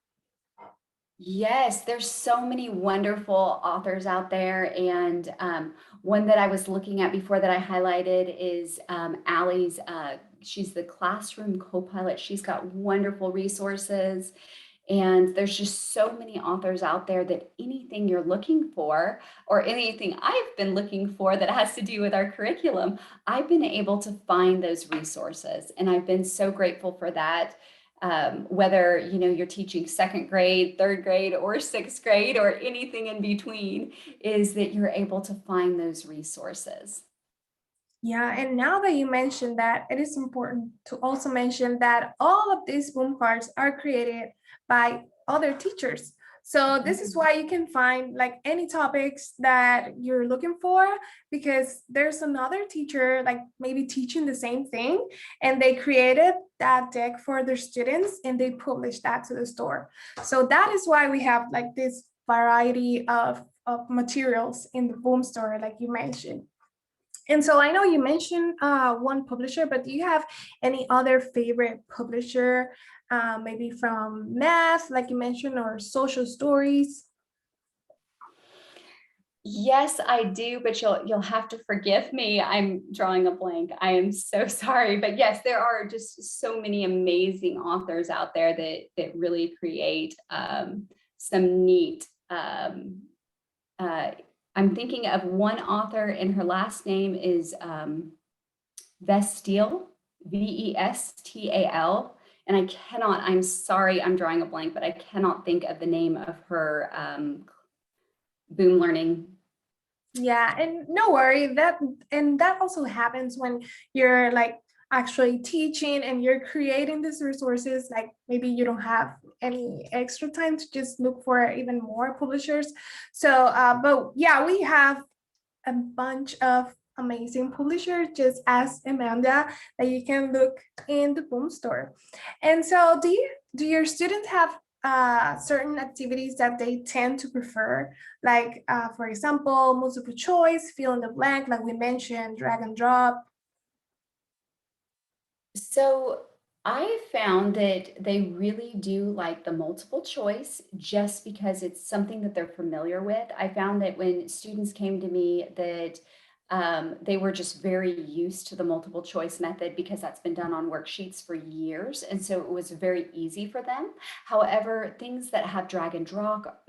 Speaker 1: Yes, there's so many wonderful authors out there. And one that I was looking at before that I highlighted is Allie's. She's the classroom co-pilot. She's got wonderful resources. And there's just so many authors out there that anything you're looking for, or anything I've been looking for that has to do with our curriculum, I've been able to find those resources. And I've been so grateful for that. whether you're teaching second grade, third grade, or sixth grade, or anything in between, is that you're able to find those resources.
Speaker 2: Yeah, and now that you mentioned that, it is important to also mention that all of these boom cards are created by other teachers. So this is why you can find like any topics that you're looking for, because there's another teacher like maybe teaching the same thing, and they created that deck for their students and they published that to the store. So that is why we have like this variety of materials in the boom store, like you mentioned. And so I know you mentioned one publisher, but do you have any other favorite publisher, maybe from math, like you mentioned, or social stories?
Speaker 1: Yes, I do, but you'll have to forgive me. I'm drawing a blank. I am so sorry. But yes, there are just so many amazing authors out there that really create some neat. Uh, I'm thinking of one author, and her last name is Vestal, Vestal. And I'm sorry, I'm drawing a blank, but I cannot think of the name of her Boom Learning.
Speaker 2: Yeah, and no worry, that also happens when you're like actually teaching and you're creating these resources, like maybe you don't have any extra time to just look for even more publishers. So but yeah, we have a bunch of amazing publishers, just as Amanda, that you can look in the boom store. And so do your students have certain activities that they tend to prefer, like for example, multiple choice, fill in the blank, like we mentioned, drag and drop?
Speaker 1: So I found that they really do like the multiple choice just because it's something that they're familiar with. I found that when students came to me that they were just very used to the multiple choice method because that's been done on worksheets for years. And so it was very easy for them. However, things that have drag and drop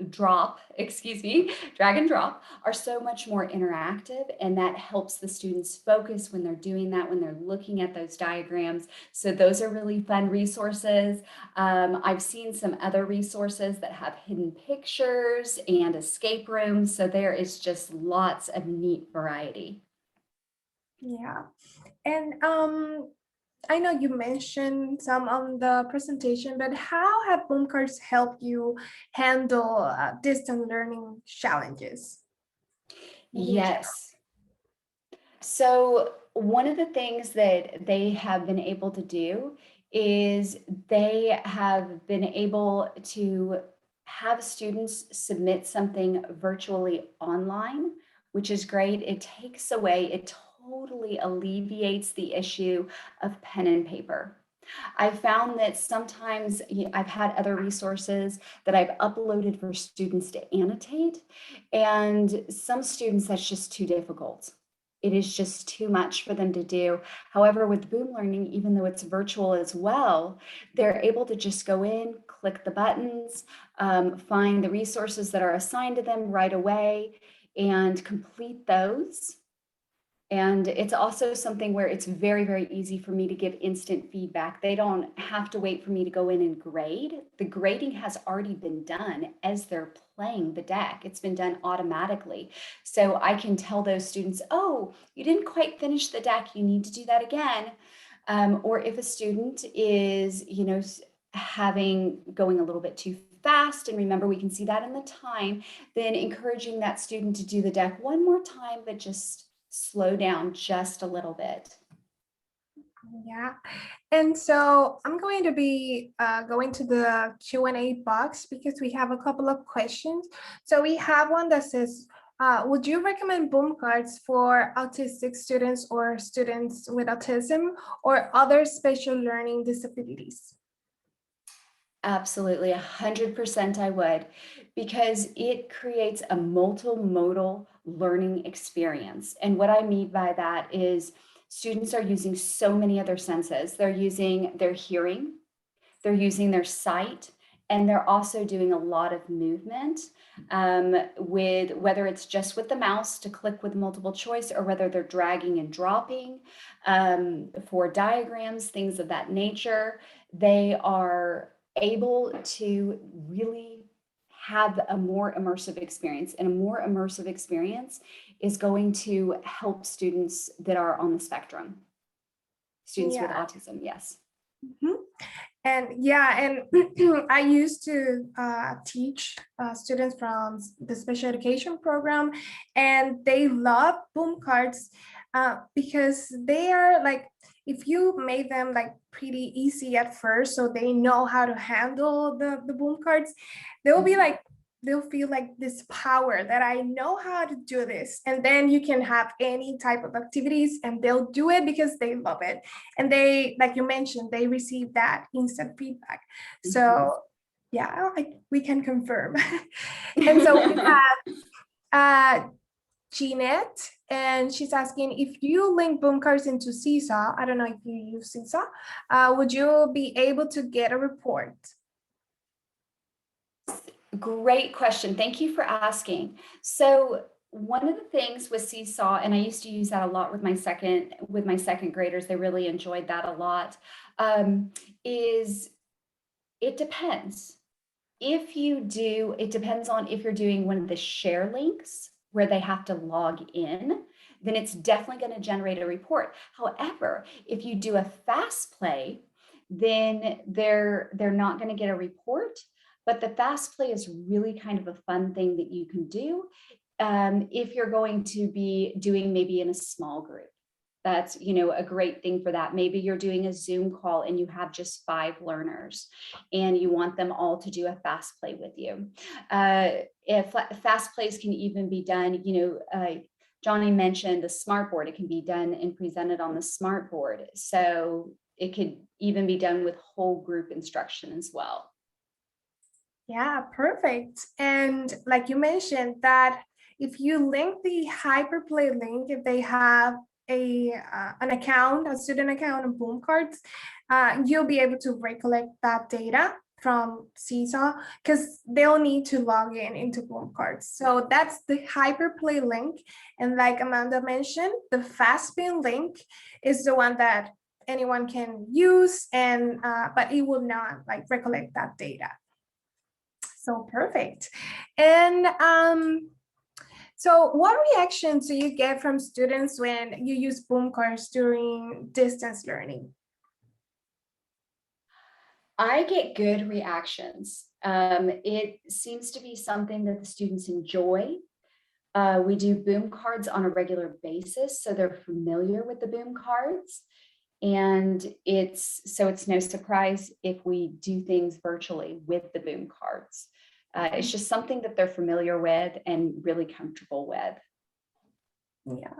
Speaker 1: are so much more interactive, and that helps the students focus when they're doing that, when they're looking at those diagrams. So those are really fun resources. I've seen some other resources that have hidden pictures and escape rooms. So there is just lots of neat variety.
Speaker 2: Yeah, and I know you mentioned some on the presentation, but how have boom cards helped you handle distant learning challenges? Maybe in general.
Speaker 1: Yes. So one of the things that they have been able to do is they have been able to have students submit something virtually online, which is great. It takes away, it totally alleviates the issue of pen and paper. I found that sometimes I've had other resources that I've uploaded for students to annotate, and some students that's just too difficult. It is just too much for them to do. However, with Boom Learning, even though it's virtual as well, they're able to just go in, click the buttons, find the resources that are assigned to them right away, and complete those. And it's also something where it's very, very easy for me to give instant feedback. They don't have to wait for me to go in and grade. The grading has already been done as they're playing the deck. It's been done automatically. So I can tell those students, oh, you didn't quite finish the deck. You need to do that again. Or if a student is, going a little bit too fast, and remember, we can see that in the time, then encouraging that student to do the deck one more time, but just slow down just a little bit.
Speaker 2: Yeah, and so I'm going to be going to the Q&A box because we have a couple of questions. So we have one that says, would you recommend boom cards for autistic students or students with autism or other special learning disabilities?
Speaker 1: Absolutely, 100% I would, because it creates a multimodal learning experience. And what I mean by that is students are using so many other senses. They're using their hearing, they're using their sight, and they're also doing a lot of movement with whether it's just with the mouse to click with multiple choice or whether they're dragging and dropping for diagrams, things of that nature. they are able to really have a more immersive experience. And a more immersive experience is going to help students that are on the spectrum. Students with
Speaker 2: Yeah.
Speaker 1: autism, yes.
Speaker 2: Mhm. And yeah, and I used to teach students from the special education program, and they love boom cards because they are like, if you made them like pretty easy at first, so they know how to handle the boom cards, they'll be like, they'll feel like this power that I know how to do this. And then you can have any type of activities and they'll do it because they love it. And they, like you mentioned, they receive that instant feedback. So yeah, we can confirm. And so we have Jeanette, and she's asking, if you link boom cards into Seesaw, I don't know if you use Seesaw, would you be able to get a report?
Speaker 1: Great question. Thank you for asking. So one of the things with Seesaw, and I used to use that a lot with my second graders, they really enjoyed that a lot, is it depends. It depends on if you're doing one of the share links where they have to log in, then it's definitely going to generate a report. However, if you do a Fastplay, then they're not going to get a report. But the Fastplay is really kind of a fun thing that you can do if you're going to be doing maybe in a small group. That's, a great thing for that. Maybe you're doing a Zoom call and you have just 5 learners and you want them all to do a fast play with you. If fast plays can even be done, Johnny mentioned the smart board. It can be done and presented on the smart board. So it could even be done with whole group instruction as well.
Speaker 2: Yeah, perfect. And like you mentioned that if you link the Hyperplay link, if they have an account, a student account on Boom Cards, you'll be able to recollect that data from Seesaw because they'll need to log in into Boom Cards. So that's the Hyperplay link. And like Amanda mentioned, the Fastpin link is the one that anyone can use, and but it will not like recollect that data. So perfect. And so what reactions do you get from students when you use boom cards during distance learning?
Speaker 1: I get good reactions. It seems to be something that the students enjoy. We do boom cards on a regular basis, so they're familiar with the boom cards. And it's no surprise if we do things virtually with the boom cards. It's just something that they're familiar with and really comfortable with.
Speaker 2: Yeah.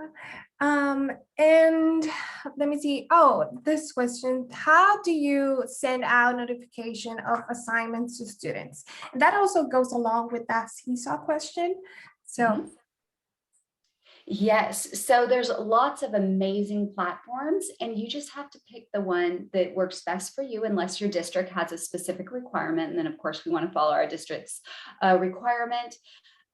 Speaker 2: And let me see. Oh, this question, how do you send out notification of assignments to students? And that also goes along with that Seesaw question. So
Speaker 1: Yes, so there's lots of amazing platforms, and you just have to pick the one that works best for you, unless your district has a specific requirement. And then, of course, we want to follow our district's requirement.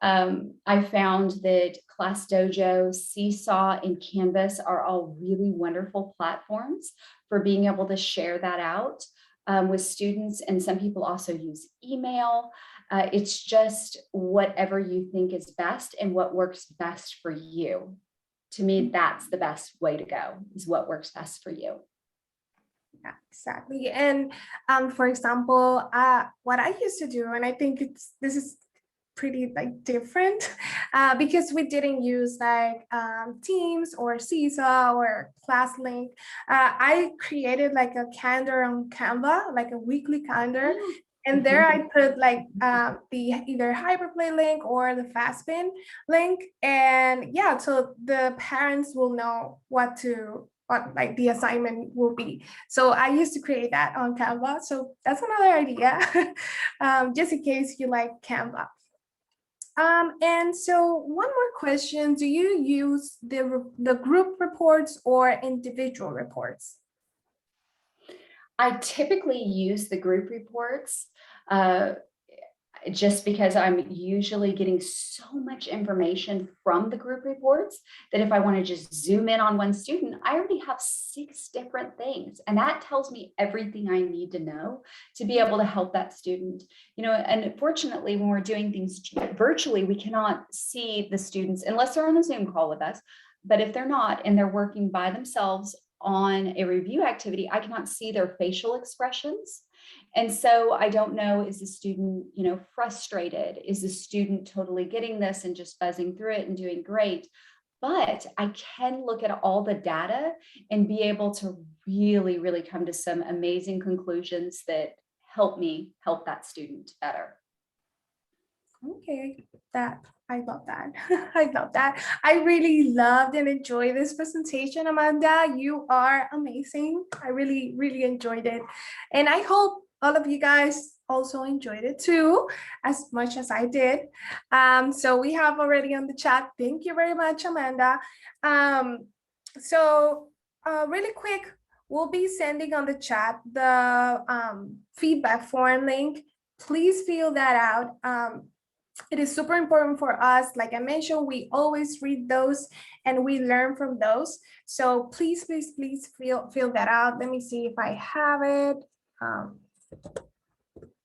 Speaker 1: I found that Class Dojo, Seesaw, and Canvas are all really wonderful platforms for being able to share that out with students. And some people also use email. It's just whatever you think is best and what works best for you. To me, that's the best way to go, is what works best for you.
Speaker 2: yeah, exactly. And for example, what I used to do, and I think this is pretty like different because we didn't use like Teams or Seesaw or ClassLink. I created like a calendar on Canva, like a weekly calendar. And there I put like the either Hyperplay link or the Fastpin link. And yeah, so the parents will know what like the assignment will be. So I used to create that on Canva. So that's another idea, just in case you like Canva. And so one more question, do you use the group reports or individual reports?
Speaker 1: I typically use the group reports. just because I'm usually getting so much information from the group reports that if I want to just zoom in on one student, I already have 6 different things. And that tells me everything I need to know to be able to help that student. You know, and fortunately, when we're doing things virtually, we cannot see the students unless they're on a Zoom call with us. But if they're not, and they're working by themselves on a review activity, I cannot see their facial expressions. And so I don't know, is the student, you know, frustrated? Is the student totally getting this and just buzzing through it and doing great? But I can look at all the data and be able to really, really come to some amazing conclusions that help me help that student better.
Speaker 2: Okay, I love that. I love that. I really loved and enjoyed this presentation, Amanda. You are amazing. I really, really enjoyed it. And I hope all of you guys also enjoyed it too, as much as I did. So we have already on the chat. Thank you very much, Amanda. Really quick, we'll be sending on the chat the feedback form link. Please fill that out. It is super important for us. Like I mentioned, we always read those and we learn from those. So please, please, please fill that out. Let me see if I have it.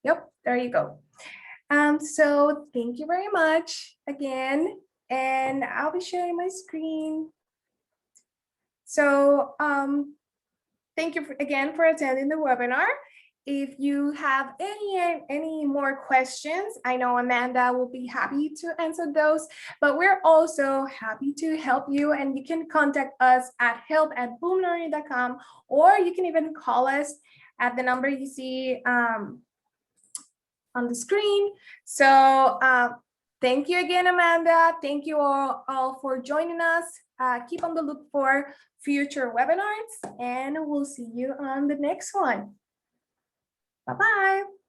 Speaker 2: Yep, there you go. So thank you very much again. And I'll be sharing my screen. So thank you again for attending the webinar. If you have any more questions, I know Amanda will be happy to answer those, but we're also happy to help you, and you can contact us at help@boomlearning.com, or you can even call us at the number you see on the screen. So thank you again, Amanda. Thank you all for joining us. Keep on the look for future webinars, and we'll see you on the next one. Bye-bye.